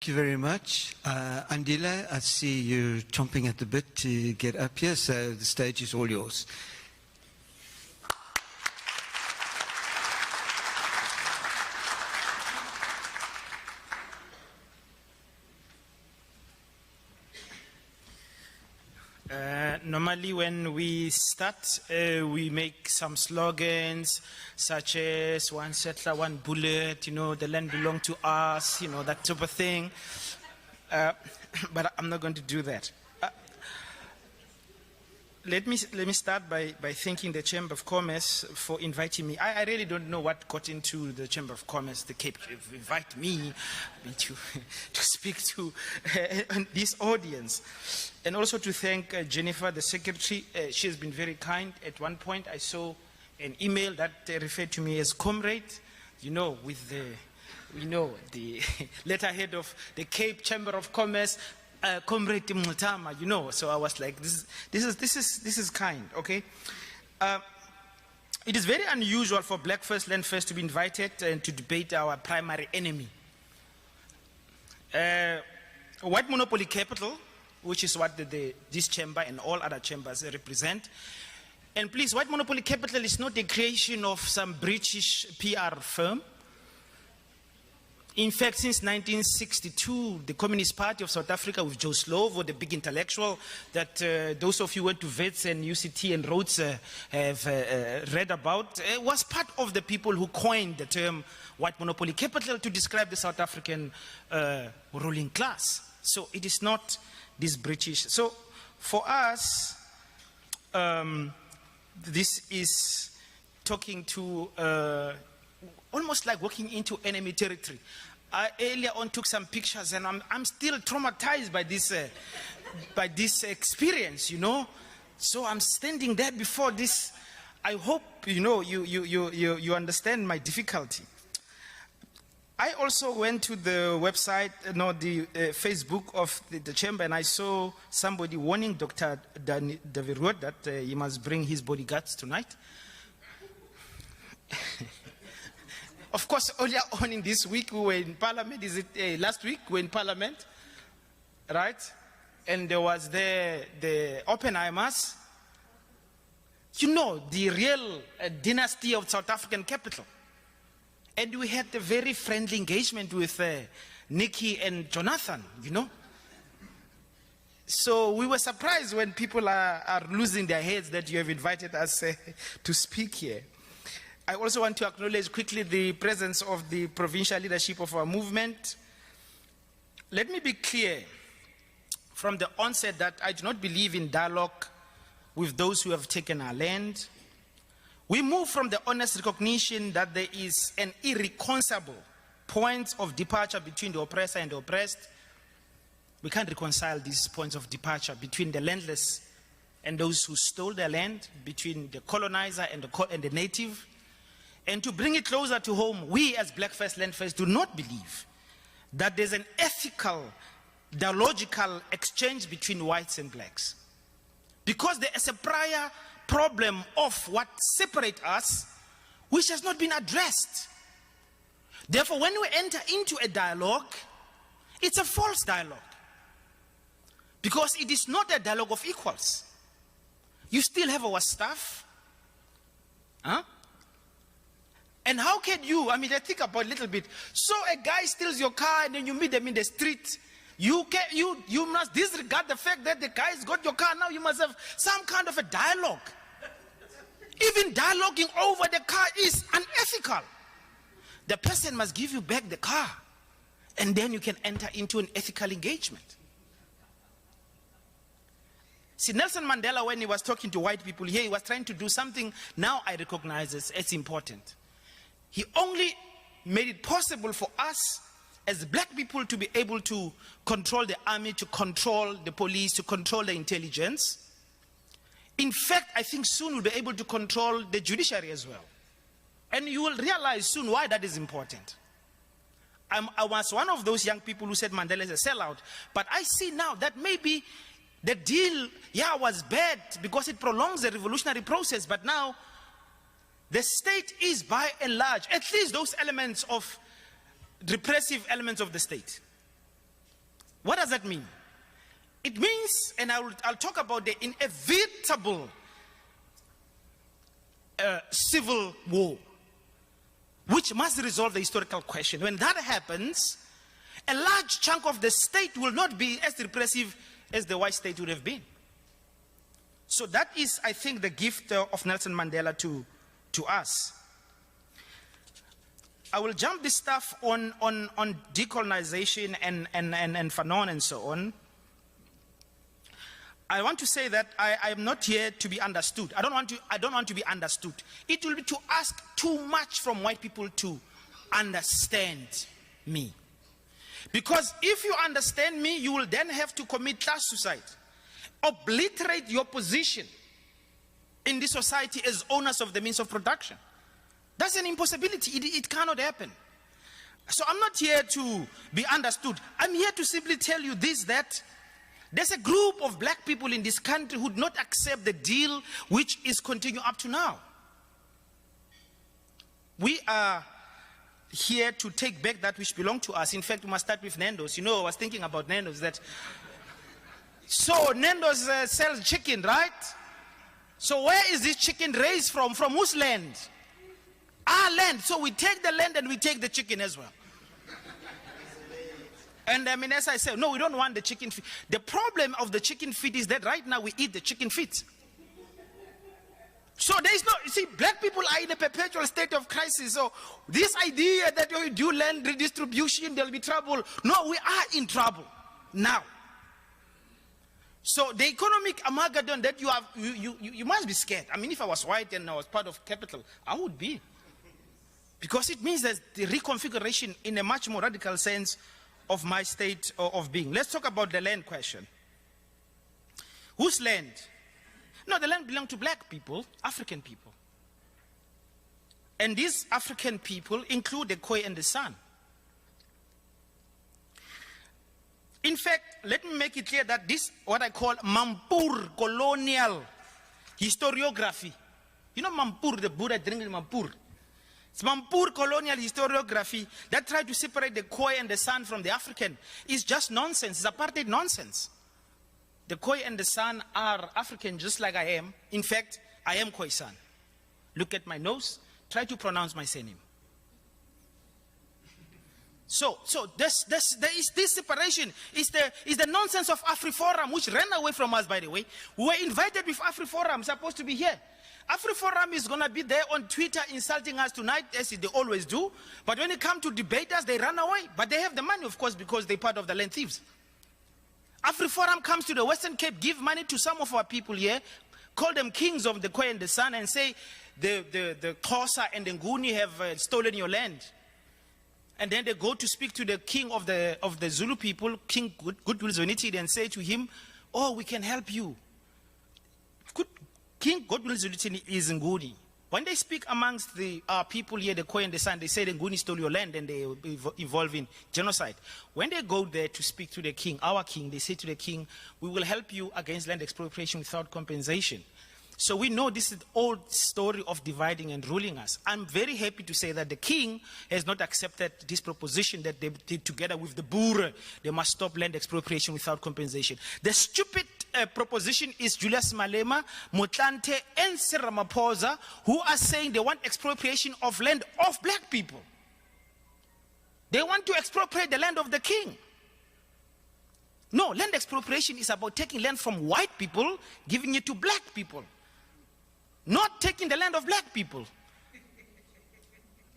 Thank you very much. Andile, I see you chomping at the bit to get up here, so the stage is all yours. Normally when we start, we make some slogans such as one settler, one bullet, the land belongs to us, that type of thing. But I'm not going to do that. Let me start by thanking the Chamber of Commerce for inviting me. I really don't know what got into the Chamber of Commerce, the Cape, to invite me to speak to this audience. And also to thank Jennifer, the Secretary. She has been very kind. At one point, I saw an email that referred to me as comrade, with the letterhead of the Cape Chamber of Commerce. Comrade Mutama, so I was like, this is kind, okay? It is very unusual for Black First Land First to be invited and to debate our primary enemy. White monopoly capital, which is what this chamber and all other chambers represent. And please, white monopoly capital is not the creation of some British PR firm. In fact, since 1962, the Communist Party of South Africa with Joe Slovo, the big intellectual that those of you who went to Wits and UCT and Rhodes have read about, was part of the people who coined the term white monopoly capital to describe the South African ruling class. So it is not this British. So for us, this is talking to almost like walking into enemy territory. I earlier on took some pictures, and I'm still traumatized by this experience, So I'm standing there before this. I hope you understand my difficulty. I also went to the website, the Facebook of the chamber, and I saw somebody warning Dr. David Rood that he must bring his bodyguards tonight. Of course, earlier on in this week, we were in Parliament. Is it last week? We were in Parliament, right? And there was the Oppenheimers. The real dynasty of South African capital. And we had a very friendly engagement with Nikki and Jonathan, So we were surprised when people are losing their heads that you have invited us to speak here. I also want to acknowledge quickly the presence of the provincial leadership of our movement. Let me be clear from the onset that I do not believe in dialogue with those who have taken our land. We move from the honest recognition that there is an irreconcilable point of departure between the oppressor and the oppressed. We can't reconcile these points of departure between the landless and those who stole their land, between the colonizer and the native. And to bring it closer to home, we as Black First Land First do not believe that there's an ethical, dialogical exchange between whites and blacks. Because there is a prior problem of what separates us, which has not been addressed. Therefore, when we enter into a dialogue, it's a false dialogue. Because it is not a dialogue of equals. You still have our stuff. Huh? And how can you, let's think about it a little bit. So a guy steals your car and then you meet them in the street. You must disregard the fact that the guy's got your car. Now you must have some kind of a dialogue. Even dialoguing over the car is unethical. The person must give you back the car. And then you can enter into an ethical engagement. See, Nelson Mandela, when he was talking to white people here, he was trying to do something now I recognize as important. He only made it possible for us as black people to be able to control the army, to control the police, to control the intelligence. In fact, I think soon we'll be able to control the judiciary as well. And you will realize soon why that is important. I was one of those young people who said Mandela is a sellout. But I see now that maybe the deal, was bad because it prolongs the revolutionary process. But now, the state is by and large, at least those elements of repressive elements of the state, What does that mean? It means, and I'll talk about the inevitable civil war, which must resolve the historical question. When that happens, a large chunk of the state will not be as repressive as the white state would have been. So that is, I think, the gift of Nelson Mandela to us. I will jump this stuff on decolonization and Fanon and so on. I want to say that I am not here to be understood. I don't want to be understood. It will be to ask too much from white people to understand me. Because if you understand me, you will then have to commit class suicide. Obliterate your position in this society as owners of the means of production. That's an impossibility. It cannot happen. So I'm not here to be understood. I'm here to simply tell you this, that there's a group of black people in this country who do not accept the deal which is continuing up to now. We are here to take back that which belonged to us. In fact, we must start with Nando's. You know, I was thinking about Nando's. So Nando's sells chicken, right? So where is this chicken raised from? From whose land? Our land. So we take the land and we take the chicken as well. And I mean, as I said, no, we don't want the chicken feet. The problem of the chicken feet is that right now we eat the chicken feet. So there is no, you see, black people are in a perpetual state of crisis. So this idea that you do land redistribution, there'll be trouble. No, we are in trouble now. So the economic armageddon that you have, you must be scared. I mean, if I was white and I was part of capital, I would be. Because it means that the reconfiguration in a much more radical sense of my state of being. Let's talk about the land question. Whose land? No, the land belongs to black people, African people. And these African people include the Khoi and the San. In fact, let me make it clear that this, what I call Mampur colonial historiography. You know Mampur, the Buddha drinking Mampur. It's Mampur colonial historiography that tried to separate the Khoi and the San from the African. It's just nonsense. It's apartheid nonsense. The Khoi and the San are African just like I am. In fact, I am Khoi San. Look at my nose. Try to pronounce my surname. So there is this separation. It's the nonsense of AfriForum, which ran away from us, by the way. We were invited with AfriForum, supposed to be here. AfriForum is going to be there on Twitter insulting us tonight, as they always do. But when it comes to debaters, they run away. But they have the money, of course, because they're part of the land thieves. AfriForum comes to the Western Cape, give money to some of our people here, call them kings of the Khoi and the San, and say the Xhosa and the Nguni have stolen your land. And then they go to speak to the king of the Zulu people, King Goodwill Zwelithini, and say to him, oh, we can help you. King Goodwill Zwelithini is Nguni. When they speak amongst the people here, the Khoi and the San, they say the Nguni stole your land and they involve in genocide. When they go there to speak to the king, our king, they say to the king, we will help you against land expropriation without compensation. So we know this is the old story of dividing and ruling us. I'm very happy to say that the king has not accepted this proposition that they did together with the Boer. They must stop land expropriation without compensation. The stupid proposition is Julius Malema, Motlanthe, and Cyril Ramaphosa, who are saying they want expropriation of land of black people. They want to expropriate the land of the king. No, land expropriation is about taking land from white people, giving it to black people. Not taking the land of black people.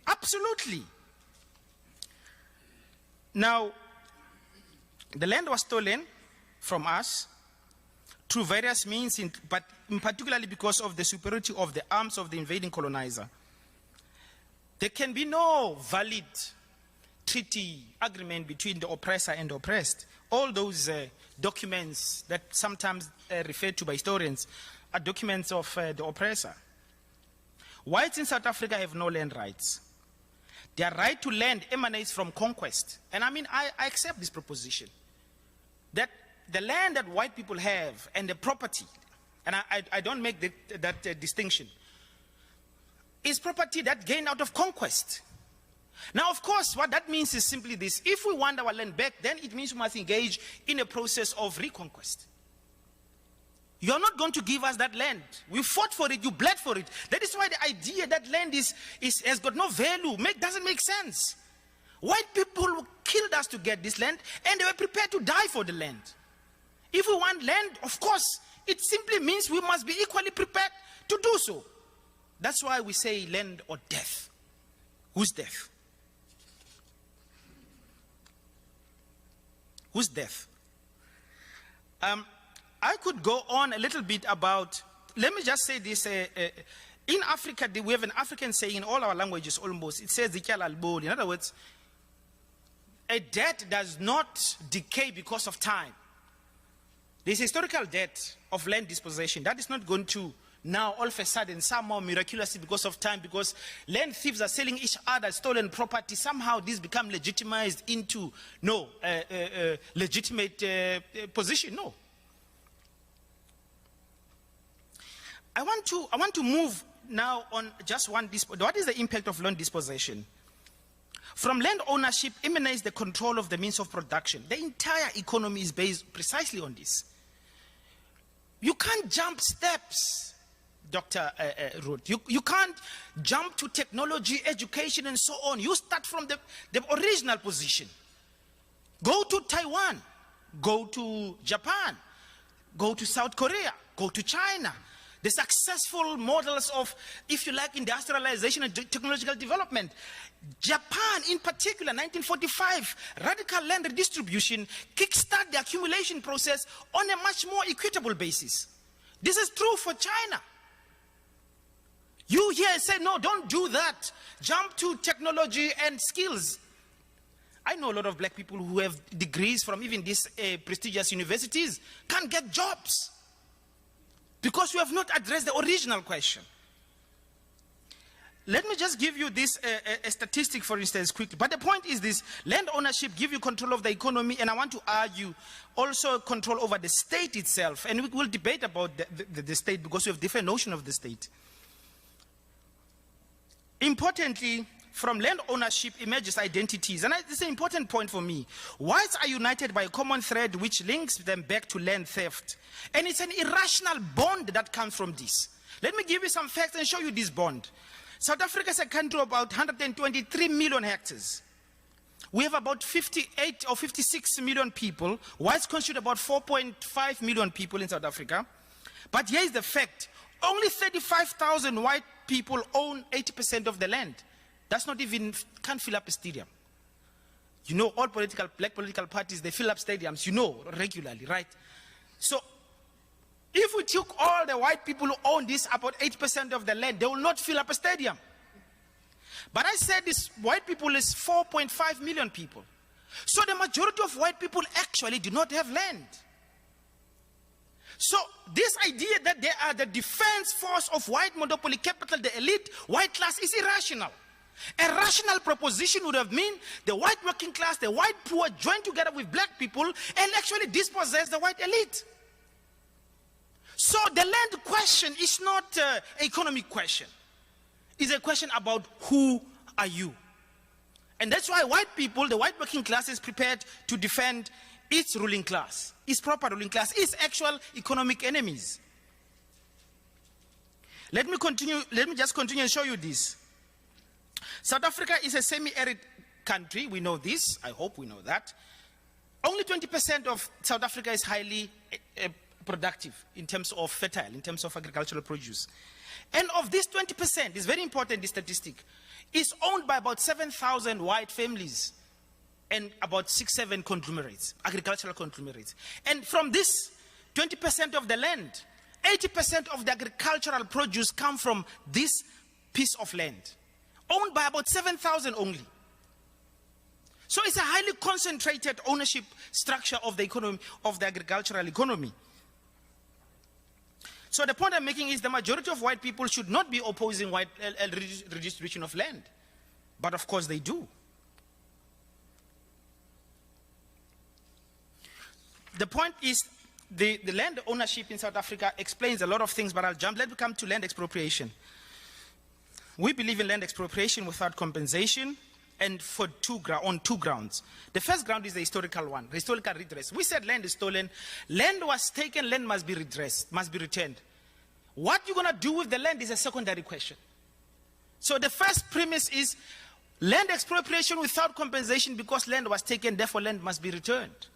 Absolutely. Now, the land was stolen from us through various means, but particularly because of the superiority of the arms of the invading colonizer. There can be no valid treaty agreement between the oppressor and the oppressed. All those documents that sometimes referred to by historians are documents of the oppressor. Whites in South Africa have no land rights. Their right to land emanates from conquest. And I mean, I accept this proposition. That the land that white people have and the property, and I don't make that distinction, is property that gained out of conquest. Now, of course, what that means is simply this. If we want our land back, then it means we must engage in a process of reconquest. You're not going to give us that land. We fought for it, you bled for it. That is why the idea that land has got no value doesn't make sense. White people killed us to get this land, and they were prepared to die for the land. If we want land, of course, it simply means we must be equally prepared to do so. That's why we say land or death. Whose death? Whose death? I could go on a little bit about, let me just say this. In Africa, we have an African saying in all our languages almost. It says, in other words, a debt does not decay because of time. This historical debt of land dispossession, that is not going to now all of a sudden, somehow miraculously because of time, because land thieves are selling each other stolen property, somehow this become legitimized into legitimate position. No. I want to move now on just one. What is the impact of land dispossession? From land ownership emanates the control of the means of production. The entire economy is based precisely on this. You can't jump steps, Dr. Ruth. You can't jump to technology, education, and so on. You start from the original position. Go to Taiwan, go to Japan, go to South Korea, go to China. The successful models of, if you like, industrialization and technological development. Japan, in particular, 1945, radical land redistribution kickstarted the accumulation process on a much more equitable basis. This is true for China. You here say, no, don't do that. Jump to technology and skills. I know a lot of black people who have degrees from even these prestigious universities can't get jobs. Because we have not addressed the original question. Let me just give you this a statistic, for instance, quickly. But the point is this: land ownership gives you control of the economy, and I want to argue also control over the state itself. And we will debate about the state because we have different notion of the state. Importantly, from land ownership emerges identities. And this is an important point for me. Whites are united by a common thread which links them back to land theft. And it's an irrational bond that comes from this. Let me give you some facts and show you this bond. South Africa is a country of about 123 million hectares. We have about 58 or 56 million people. Whites constitute about 4.5 million people in South Africa. But here is the fact. Only 35,000 white people own 80% of the land. That's not even, can't fill up a stadium. You know, all black political parties, they fill up stadiums, you know, regularly, right? So, if we took all the white people who own this, about 8% of the land, they will not fill up a stadium. But I said this white people is 4.5 million people. So the majority of white people actually do not have land. So this idea that they are the defense force of white monopoly capital, the elite, white class, is irrational. A rational proposition would have meant the white working class, the white poor join together with black people and actually dispossess the white elite. So the land question is not an economic question. It's a question about who are you. And that's why white people, the white working class, is prepared to defend its ruling class, its proper ruling class, its actual economic enemies. Let me just continue and show you this. South Africa is a semi-arid country. We know this. I hope we know that. Only 20% of South Africa is highly productive in terms of fertile, in terms of agricultural produce. And of this 20%, it's very important, this statistic, is owned by about 7,000 white families and about 6-7 conglomerates, agricultural conglomerates. And from this 20% of the land, 80% of the agricultural produce come from this piece of land, owned by about 7,000 only. So it's a highly concentrated ownership structure of the economy, of the agricultural economy. So the point I'm making is the majority of white people should not be opposing white redistribution of land. But of course they do. The point is the land ownership in South Africa explains a lot of things, but let me come to land expropriation. We believe in land expropriation without compensation, and on two grounds. The first ground is the historical one, the historical redress. We said land is stolen. Land was taken, land must be redressed, must be returned. What you're going to do with the land is a secondary question. So the first premise is land expropriation without compensation because land was taken, therefore land must be returned.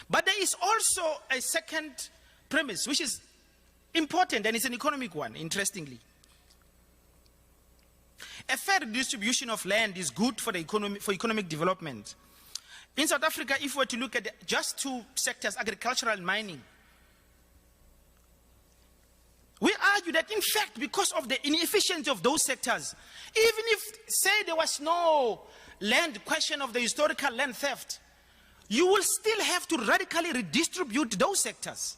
But there is also a second premise, which is important, and it's an economic one, interestingly. A fair redistribution of land is good for the economy, for economic development. In South Africa, if we were to look at just two sectors, agricultural and mining, we argue that, in fact, because of the inefficiency of those sectors, even if, say, there was no land question of the historical land theft, you will still have to radically redistribute those sectors.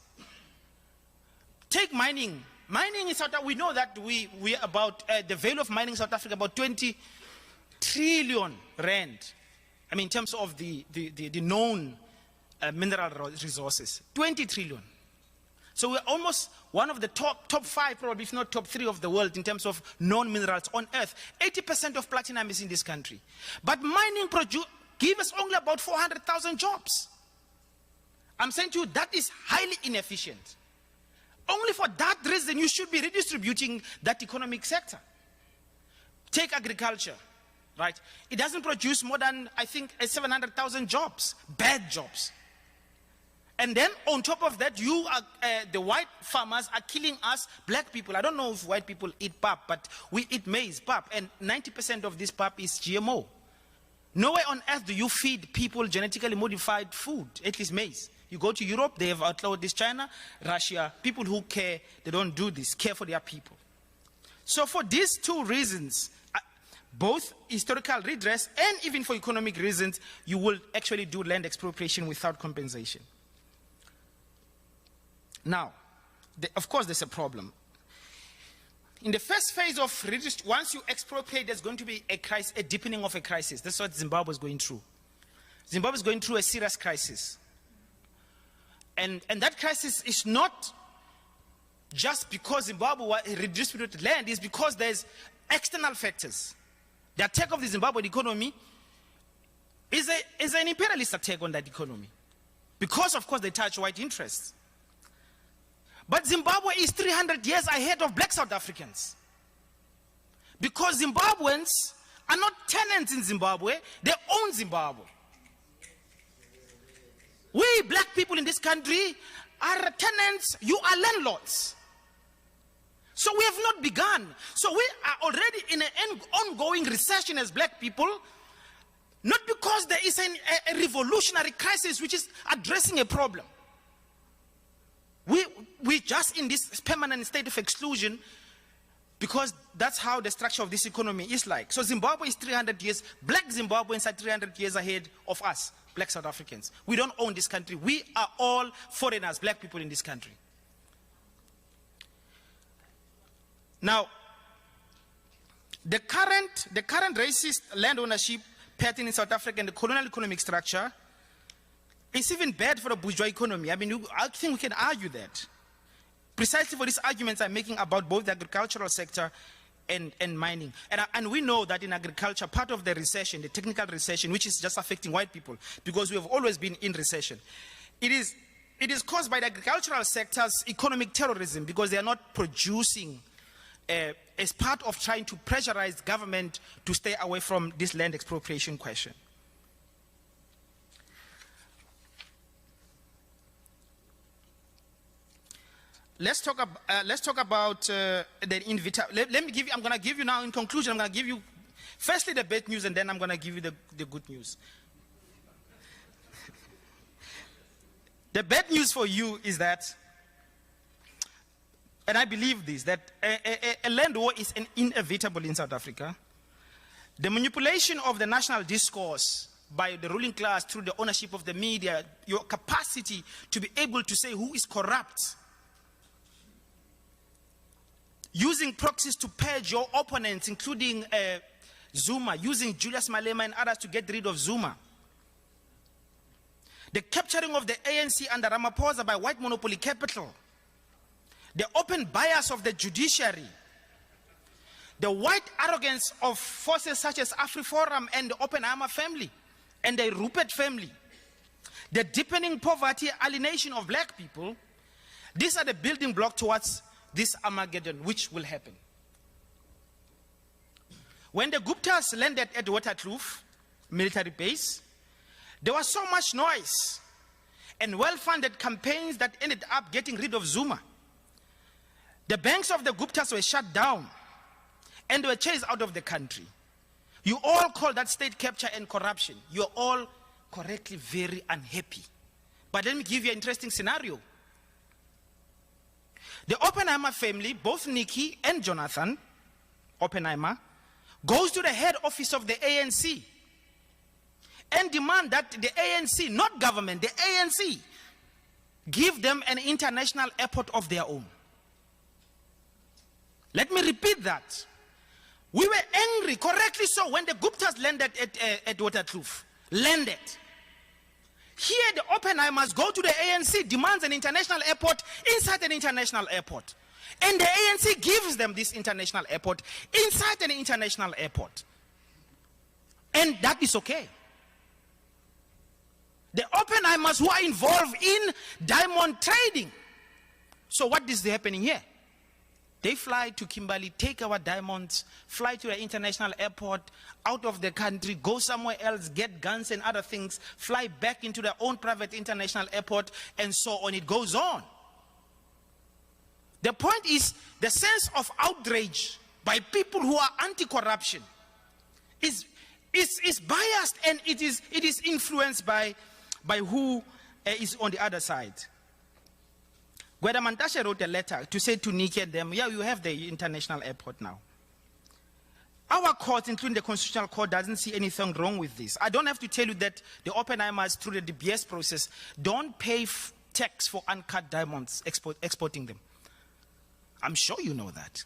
Take mining. Mining in South Africa, we know that we about the value of mining in South Africa about 20 trillion rand. I mean, in terms of the known mineral resources, 20 trillion. So we're almost one of the top five, probably if not top three of the world in terms of known minerals on earth. 80% of platinum is in this country. But mining gives us only about 400,000 jobs. I'm saying to you, that is highly inefficient. Only for that reason, you should be redistributing that economic sector. Take agriculture, right? It doesn't produce more than, I think, 700,000 jobs, bad jobs. And then on top of that, you are, the white farmers are killing us, black people. I don't know if white people eat pap, but we eat maize, pap, and 90% of this pap is GMO. Nowhere on earth do you feed people genetically modified food, at least maize. You go to Europe, they have outlawed this. China, Russia, people who care, they don't do this, care for their people. So for these two reasons, both historical redress and even for economic reasons, you will actually do land expropriation without compensation. Now, of course there's a problem. In the first phase of once you expropriate, there's going to be a crisis, a deepening of a crisis. That's what Zimbabwe is going through. Zimbabwe is going through a serious crisis. And that crisis is not just because Zimbabwe redistributed land, it's because there's external factors. The attack of the Zimbabwean economy is an imperialist attack on that economy. Because, of course, they touch white interests. But Zimbabwe is 300 years ahead of black South Africans. Because Zimbabweans are not tenants in Zimbabwe, they own Zimbabwe. We black people in this country are tenants, you are landlords. So we have not begun. So we are already in an ongoing recession as black people, not because there is a revolutionary crisis which is addressing a problem. We just in this permanent state of exclusion because that's how the structure of this economy is like. So Zimbabwe is 300 years, black Zimbabweans are 300 years ahead of us, black South Africans. We don't own this country. We are all foreigners, black people in this country. Now, the current racist land ownership pattern in South Africa and the colonial economic structure is even bad for the bourgeois economy. I mean, I think we can argue that. Precisely for these arguments I'm making about both the agricultural sector and mining. And we know that in agriculture, part of the recession, the technical recession, which is just affecting white people, because we have always been in recession, it is caused by the agricultural sector's economic terrorism, because they are not producing as part of trying to pressurize government to stay away from this land expropriation question. Let's talk about the inevitable. Let me give you, I'm going to give you now in conclusion, I'm going to give you firstly the bad news and then I'm going to give you the good news. The bad news for you is that, and I believe this, that a land war is inevitable in South Africa. The manipulation of the national discourse by the ruling class through the ownership of the media, your capacity to be able to say who is corrupt, using proxies to purge your opponents, including Zuma, using Julius Malema and others to get rid of Zuma. The capturing of the ANC under Ramaphosa by white monopoly capital. The open bias of the judiciary. the white arrogance of forces such as AfriForum and the Oppenheimer family and the Rupert family, the deepening poverty, alienation of black people, these are the building blocks towards this Armageddon, which will happen. When the Guptas landed at Waterkloof military base, there was so much noise and well-funded campaigns that ended up getting rid of Zuma. The banks of the Guptas were shut down and they were chased out of the country. You all call that state capture and corruption. You're all correctly very unhappy. But let me give you an interesting scenario. The Oppenheimer family, both Nikki and Jonathan Oppenheimer, goes to the head office of the ANC and demand that the ANC, not government, the ANC, give them an international airport of their own. Let me repeat that. We were angry, correctly so, when the Guptas landed at Waterkloof. Landed. Here the Oppenheimers go to the ANC, demands an international airport inside an international airport. And the ANC gives them this international airport inside an international airport. And that is okay. The Oppenheimers who are involved in diamond trading. So what is happening here? They fly to Kimberley, take our diamonds, fly to the international airport, out of the country, go somewhere else, get guns and other things, fly back into their own private international airport, and so on. It goes on. The point is, the sense of outrage by people who are anti-corruption is biased, and it is influenced by who is on the other side. Gweda Mantashe wrote a letter to say to Nikki and them, yeah, you have the international airport now. Our court, including the Constitutional Court, doesn't see anything wrong with this. I don't have to tell you that the Oppenheimers, through the DBS process, don't pay tax for uncut diamonds, exporting them. I'm sure you know that.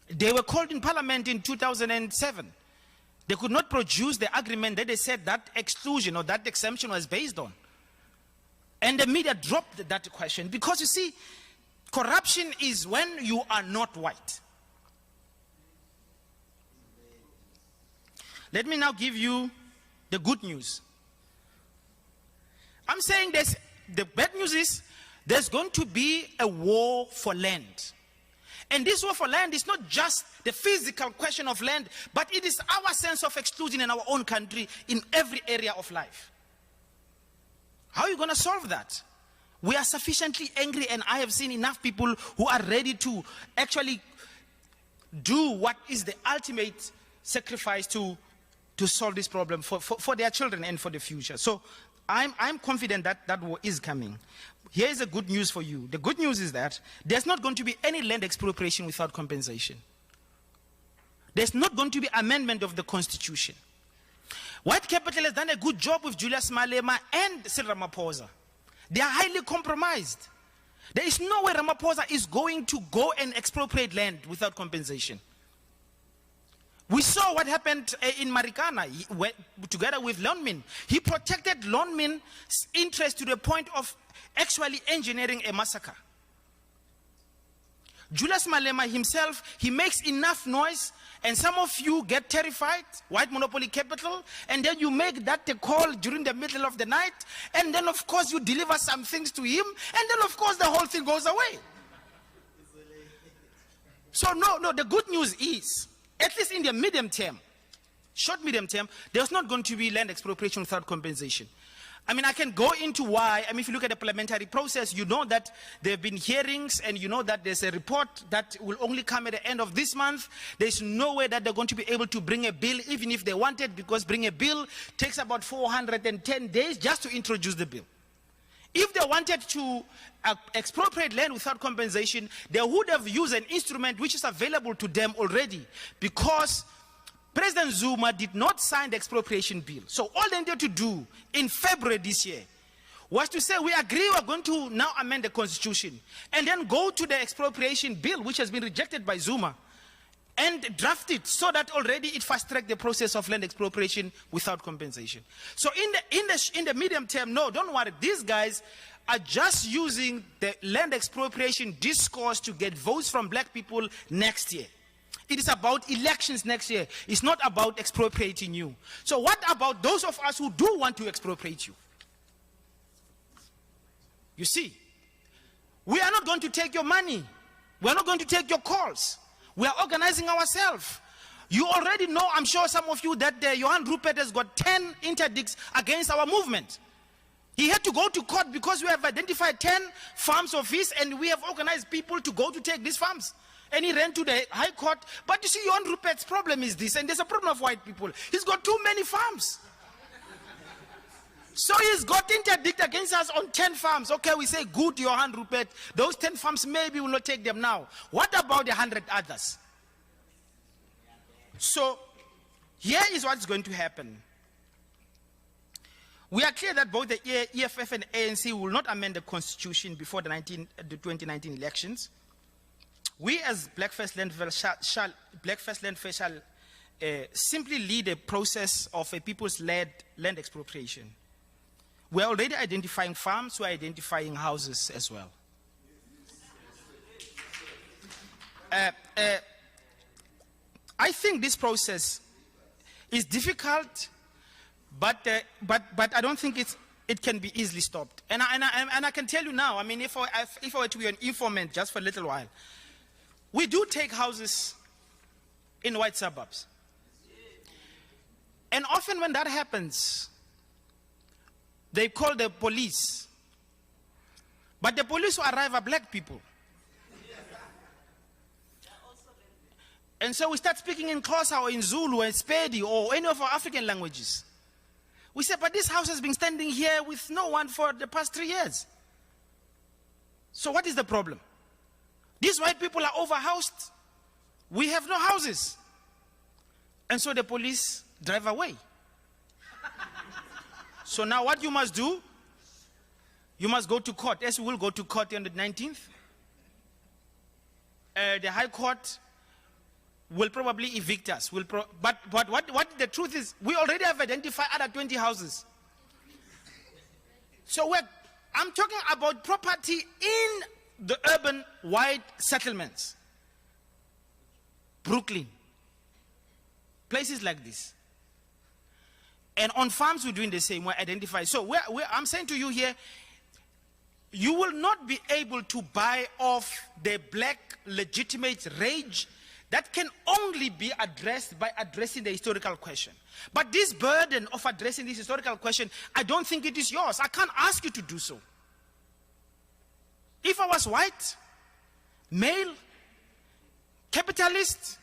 They were called in Parliament in 2007. They could not produce the agreement that they said that exclusion or that exemption was based on. And the media dropped that question because, you see, corruption is when you are not white. Let me now give you the good news. I'm saying this, the bad news is there's going to be a war for land. And this war for land is not just the physical question of land, but it is our sense of exclusion in our own country in every area of life. How are you going to solve that? We are sufficiently angry, and I have seen enough people who are ready to actually do what is the ultimate sacrifice to solve this problem for their children and for the future. So I'm confident that that war is coming. Here is the good news for you. The good news is that there's not going to be any land expropriation without compensation. There's not going to be amendment of the Constitution. White capital has done a good job with Julius Malema and Cyril Ramaphosa. They are highly compromised. There is no way Ramaphosa is going to go and expropriate land without compensation. We saw what happened in Marikana together with Lonmin. He protected Lonmin's interest to the point of actually engineering a massacre. Julius Malema himself, he makes enough noise, and some of you get terrified, white monopoly capital, and then you make that a call during the middle of the night, and then of course you deliver some things to him, and then of course the whole thing goes away. So no, the good news is, at least in the medium term, short medium term, there's not going to be land expropriation without compensation. I mean, I can go into why. I mean, if you look at the parliamentary process, you know that there have been hearings, and you know that there's a report that will only come at the end of this month. There's no way that they're going to be able to bring a bill, even if they wanted, because bring a bill takes about 410 days just to introduce the bill. If they wanted to expropriate land without compensation, they would have used an instrument which is available to them already, because President Zuma did not sign the expropriation bill. So all they needed to do in February this year was to say, we agree we're going to now amend the Constitution, and then go to the expropriation bill, which has been rejected by Zuma, and draft it so that already it fast-tracked the process of land expropriation without compensation. So in the medium term, no, don't worry. These guys are just using the land expropriation discourse to get votes from black people next year. It is about elections next year. It's not about expropriating you. So what about those of us who do want to expropriate you? You see, we are not going to take your money. We are not going to take your calls. We are organizing ourselves. You already know, I'm sure some of you, that Johan Rupert has got 10 interdicts against our movement. He had to go to court because we have identified 10 farms of his, and we have organized people to go to take these farms. And he ran to the High Court. But you see, Johan Rupert's problem is this, and there's a problem of white people. He's got too many farms. So he's got interdict against us on 10 farms. Okay, we say, good, Johan Rupert. Those 10 farms, maybe we'll not take them now. What about the 100 others? So here is what's going to happen. We are clear that both the EFF and ANC will not amend the constitution before the 2019 elections. We as Black First Land shall simply lead a process of a people's-led land expropriation. We are already identifying farms, we are identifying houses as well. I think this process is difficult, but I don't think it can be easily stopped. And I can tell you now, I mean, if I were to be an informant just for a little while, we do take houses in white suburbs. And often when that happens, they call the police. But the police who arrive are black people. And so we start speaking in Xhosa or in Zulu or in Sepedi or any of our African languages. We say, but this house has been standing here with no one for the past 3 years. So what is the problem? These white people are overhoused. We have no houses. And so the police drive away. So now what you must do, you must go to court. Yes, we will go to court on the 19th. The High Court will probably evict us. But what the truth is, we already have identified other 20 houses. So I'm talking about property in the urban white settlements. Brooklyn. Places like this. And on farms, we're doing the same. We're identifying. So I'm saying to you here, you will not be able to buy off the black legitimate rage that can only be addressed by addressing the historical question. But this burden of addressing this historical question, I don't think it is yours. I can't ask you to do so. If I was white, male, capitalist,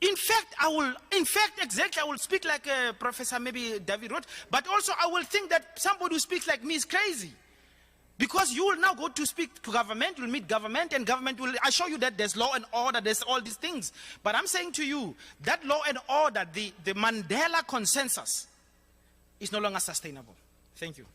in fact, I will speak like Professor maybe David Roth, but also I will think that somebody who speaks like me is crazy. Because you will now go to speak to government, you'll meet government, and government will assure you that there's law and order, there's all these things. But I'm saying to you, that law and order, the Mandela consensus, is no longer sustainable. Thank you.